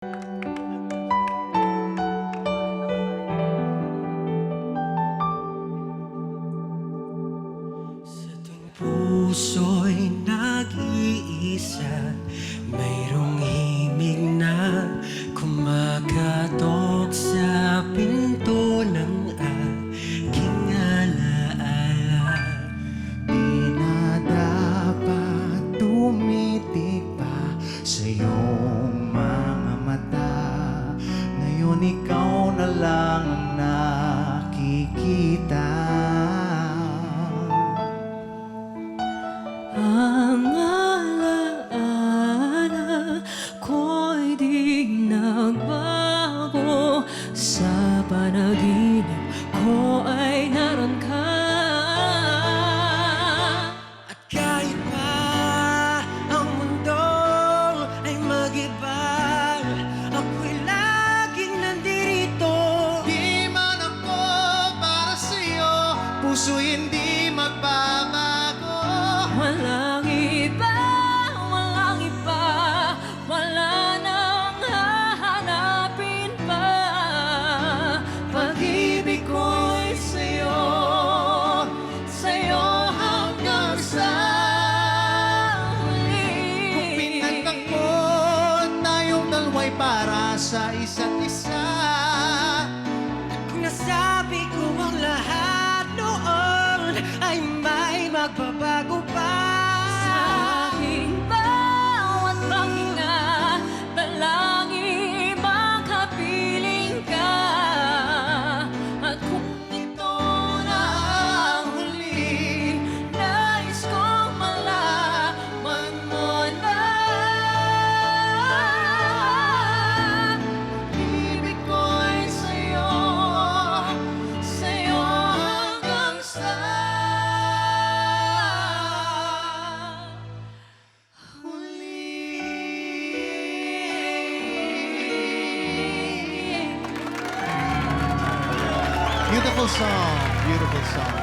Sa tuwing puso'y nag-iisa, mayroong himig na kumakatok sa pinto ng aking alaala. Di na dapat tumitig pa sa iyong mga mata. Ngayon ikaw na lang ang nakikita. Ang alaala ko'y di nagbago. Sa panaginip ko ay naroon ka. At kahit pa ang mundo ay mag-iba, ako'y laging nandito. Di man ako para sa'yo, puso'y hindi magbabago. Walang iba, wala nang hahanapin pa. Pag-ibig ko'y sa'yo hanggang sa huli. Kung pinagtagpo tayong dalawa'y para sa isa't isa. Kung nasabi ko ang lahat noon ay may magbabago pa. Sa aking bawat paghinga, dalangin makapiling ka. At kung ito na ang huli, nais kong malaman mo na pag-ibig ko'y sa'yo hanggang sa Beautiful song, beautiful song.